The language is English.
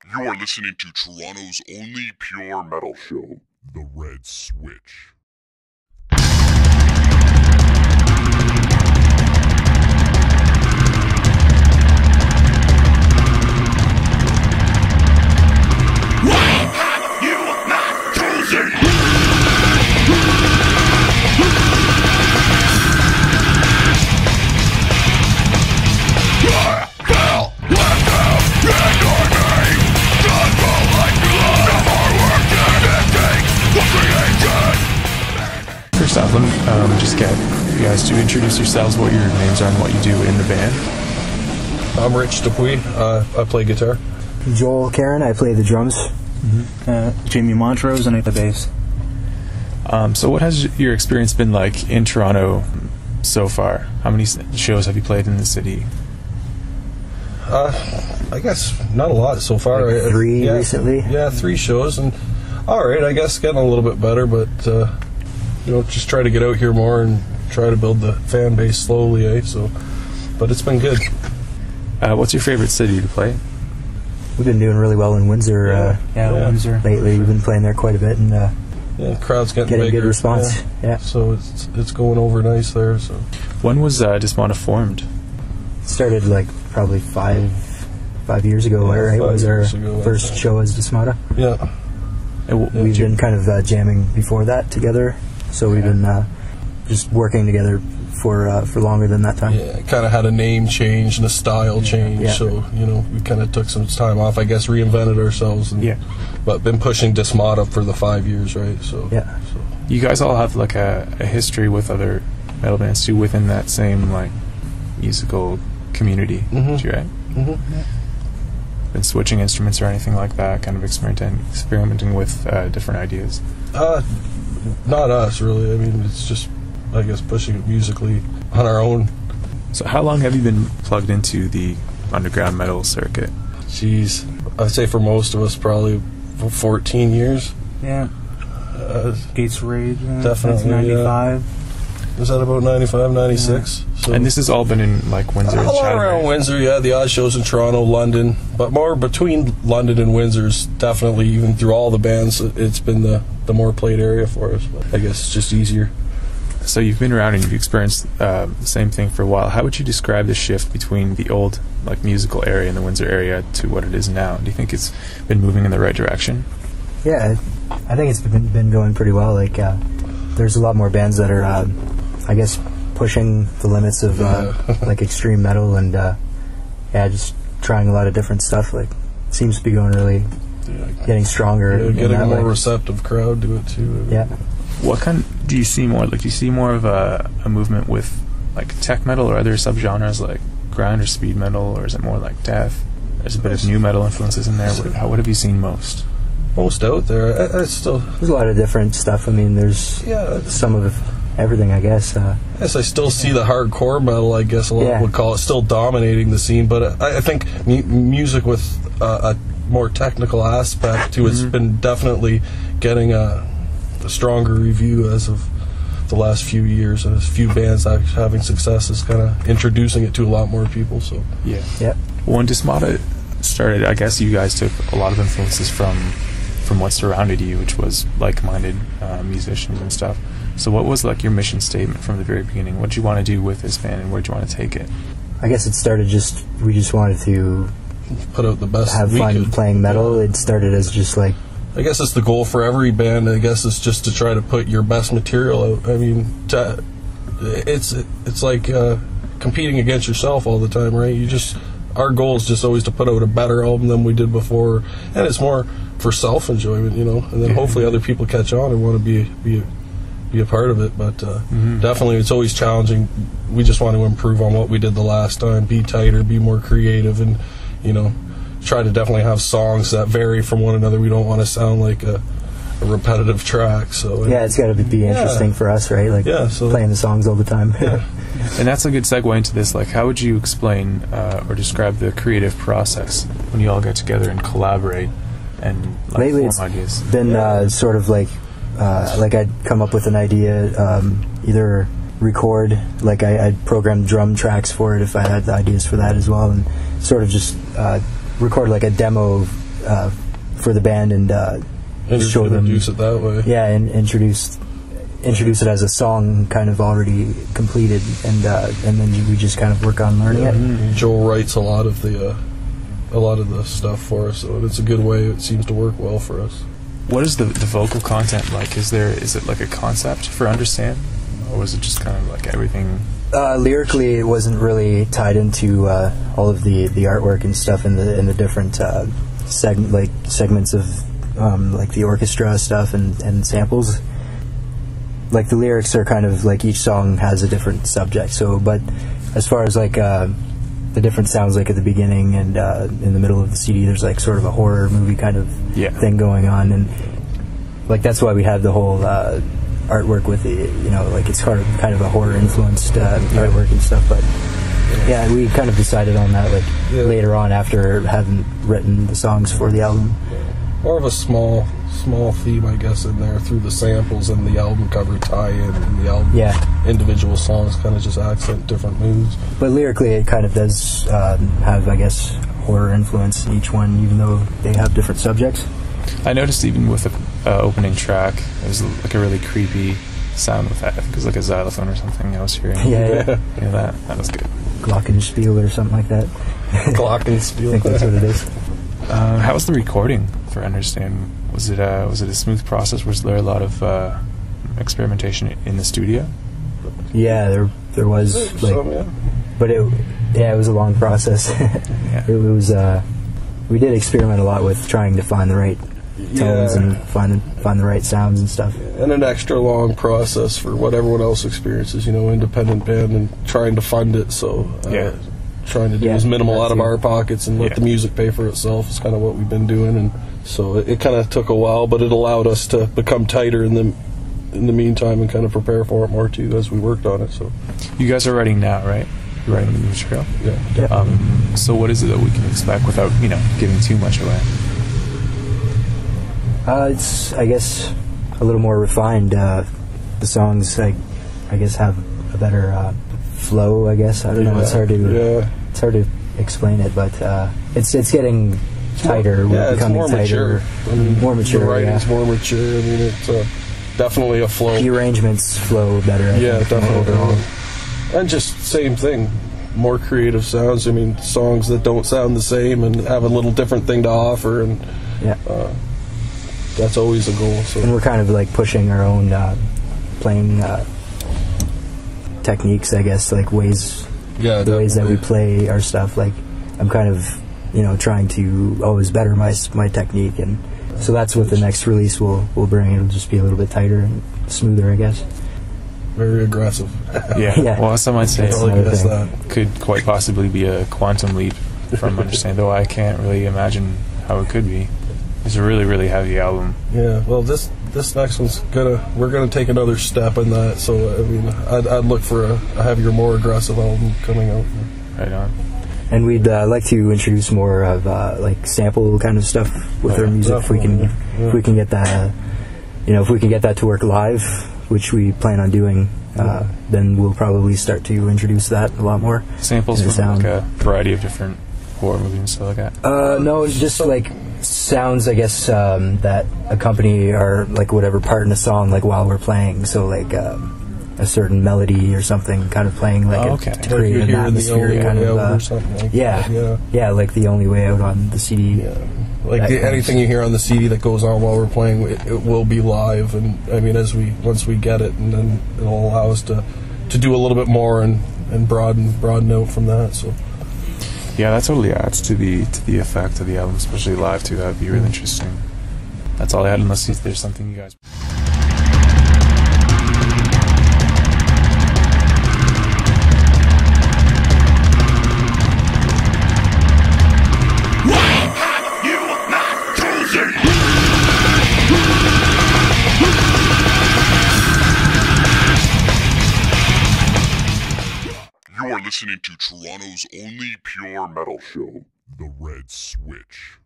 You are listening to Toronto's only pure metal show, The Red Switch. Why have you not chosen? First off, let me just get you guys to introduce yourselves, what your names are, and what you do in the band. I'm Rich Dupuis. I play guitar. Joel Karen, I play the drums. Jamie Montrose, and I play bass. So what has your experience been like in Toronto so far? How many shows have you played in the city? I guess not a lot so far. Like three recently? Yeah, 3 shows, and alright, I guess getting a little bit better, but just try to get out here more and try to build the fan base slowly, So, but it's been good. What's your favorite city to play? We've been doing really well in Windsor. Windsor. Lately, we've been playing there quite a bit, and the crowd's getting bigger. Good response. Yeah. So it's going over nice there. So when was Dismata formed? It started like probably five years ago. Right? It was our first show as Dismata. Yeah. We've been kind of jamming before that together, so we've been just working together for longer than that time. Yeah, kind of had a name change and a style change, so we kind of took some time off. I guess reinvented ourselves, but been pushing Dismata for the 5 years, right? So you guys all have like a history with other metal bands too within that same like musical community, right? Been switching instruments or anything like that, kind of experimenting with different ideas? Not us, really. I mean, it's just, I guess, pushing it musically on our own. So how long have you been plugged into the underground metal circuit? Jeez, I'd say for most of us, probably 14 years. Yeah. Gates Rage, definitely. 1995. Was that about 95, 96? Yeah. So. And this has all been in like Windsor and all around Windsor, the odd shows in Toronto, London, but more between London and Windsor's definitely, even through all the bands, it's been the more played area for us. But I guess it's just easier. So you've been around and you've experienced the same thing for a while. How would you describe the shift between the old like musical area in the Windsor area to what it is now? Do you think it's been moving in the right direction? Yeah, I think it's been going pretty well. Like there's a lot more bands that are I guess pushing the limits of like extreme metal and just trying a lot of different stuff. Like seems to be going really getting stronger. Getting a more receptive crowd to it too. Yeah. What kind do you see more? Like, do you see more of a movement with like tech metal or other subgenres like grind or speed metal, or is it more like death? There's a bit of new metal influences in there. What have you seen most? Most out there. There's a lot of different stuff. I mean, there's some of everything, I guess. Yes, I still see the hardcore metal, I guess a lot would call it, still dominating the scene, but I think music with a more technical aspect to it's been definitely getting a stronger review as of the last few years, and a few bands having success is kind of introducing it to a lot more people. So when Dismata started, I guess you guys took a lot of influences from what surrounded you, which was like-minded musicians and stuff. So what was like your mission statement from the very beginning? What did you want to do with this band, and where did you want to take it? I guess it started we just wanted to put out the best, have fun playing metal. It started as just like, I guess it's the goal for every band. I guess it's just to try to put your best material out. I mean, it's like competing against yourself all the time, right? Our goal is just always to put out a better album than we did before, and it's more for self-enjoyment, and then hopefully other people catch on and want to be a part of it. But definitely, it's always challenging. We just want to improve on what we did the last time, be tighter, be more creative, and try to definitely have songs that vary from one another. We don't want to sound like a repetitive track. So it's got to be interesting for us, right? Like playing the songs all the time. And that's a good segue into this. Like, how would you explain or describe the creative process when you all get together and collaborate and lately form ideas? It's been sort of like I'd come up with an idea, either record, like I'd program drum tracks for it if I had the ideas for that as well, and sort of just record like a demo for the band and show them. Introduce it that way. Yeah, and introduce it as a song kind of already completed, and then we just kind of work on learning it. Joel writes a lot of the stuff for us, so it's a good way. It seems to work well for us. What is the vocal content like? Is it like a concept for Understand, or was it just kind of like everything? Lyrically, it wasn't really tied into all of the artwork and stuff in the different segments of like the orchestra stuff and samples. Like the lyrics are kind of like each song has a different subject. So, but as far as like the different sounds, like at the beginning and in the middle of the CD, there's like sort of a horror movie kind of thing going on, and like that's why we have the whole artwork with the, like it's kind of a horror influenced artwork and stuff. But yeah, we kind of decided on that later on after having written the songs for the album. More of a small theme, I guess, in there through the samples and the album cover tie-in and the album individual songs kind of just accent different moods. But lyrically, it kind of does have, I guess, horror influence in each one, even though they have different subjects. I noticed even with the opening track, it was like a really creepy sound with that. I think it was like a xylophone or something I was hearing. Yeah. That was good. Glockenspiel or something like that. Glockenspiel. I think that's what it is. How was the recording for Understand? Was it a smooth process? Was there a lot of experimentation in the studio? Yeah, there was but it was a long process. It was we did experiment a lot with trying to find the right tones and find the right sounds and stuff. And an extra long process for what everyone else experiences, independent band and trying to fund it. So trying to do as minimal out of our pockets and let the music pay for itself is kind of what we've been doing. And so it kind of took a while, but it allowed us to become tighter in the meantime and kind of prepare for it more too as we worked on it. So you guys are writing now, right? You're writing the new material. Yeah. So what is it that we can expect without giving too much away? It's, I guess, a little more refined. The songs, I guess, have a better flow. I guess I don't know. It's hard to explain it, but it's getting tighter. We're becoming more tighter, mature. More mature. The writing's more mature. I mean, it's definitely a flow. The arrangements flow better. I think, definitely. overall. And just same thing. More creative sounds. I mean, songs that don't sound the same and have a little different thing to offer, and that's always a goal. So. And we're kind of like pushing our own playing techniques, I guess, like ways. Yeah, the ways that we play our stuff. Like I'm kind of trying to always better my technique, and so that's what the next release will bring. It'll just be a little bit tighter and smoother, I guess. Very aggressive. Yeah. Well, some might say it could quite possibly be a quantum leap from Understand, though I can't really imagine how it could be. It's a really, really heavy album. Yeah. Well, this next one's we're gonna take another step in that. So I mean, I'd look for a heavier, more aggressive album coming out. Right on. And we'd like to introduce more of like sample kind of stuff with our music if we can get that if we can get that to work live, which we plan on doing. Then we'll probably start to introduce that a lot more. Samples from like a variety of different horror movies and stuff like that. No, just like sounds, I guess, that accompany our like whatever part in the song, like while we're playing. So like a certain melody or something, kind of playing like to create an atmosphere, kind of. Or something like that. Like The Only Way Out on the CD. Yeah. Like anything you hear on the CD that goes on while we're playing, it will be live. And I mean, once we get it, and then it'll allow us to do a little bit more and broaden out from that. So. Yeah, that totally adds to the effect of the album, especially live too. That would be really interesting. That's all I had, unless there's something you guys. You are listening to Toronto's only pure metal show, The Red Switch.